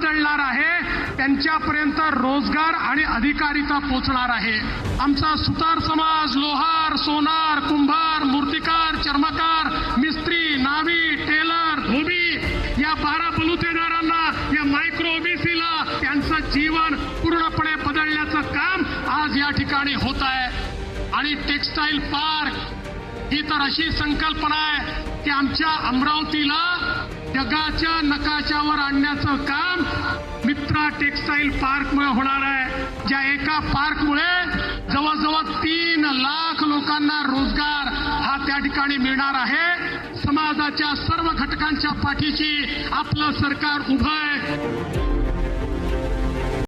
बदलणार आहे त्यांच्यापर्यंत रोजगार आणि अधिकारिता पोहोचणार आहे। आमचा सुतार समाज लोहार, सोनार, कुंभार, मूर्तिकार, चर्मकार, मिस्त्री, नावी, टेलर, धोबी या 12 बलुतेदारांना, या मायक्रो ओबीसीला त्यांचं जीवन पूर्णपणे बदलण्याचं काम आज या ठिकाणी होत आहे। आणि टेक्सटाईल पार्क ही तर अशी संकल्पना आहे की आमच्या अमरावतीला जगाच्या नकाशावर आणण्याचं काम मित्रा टेक्सटाईल पार्कमुळे होणार आहे, ज्या एका पार्कमुळे जवळजवळ 3 लाख लोकांना रोजगार हा त्या ठिकाणी मिळणार आहे। समाजाच्या सर्व घटकांच्या पाठीशी आपलं सरकार उभं आहे।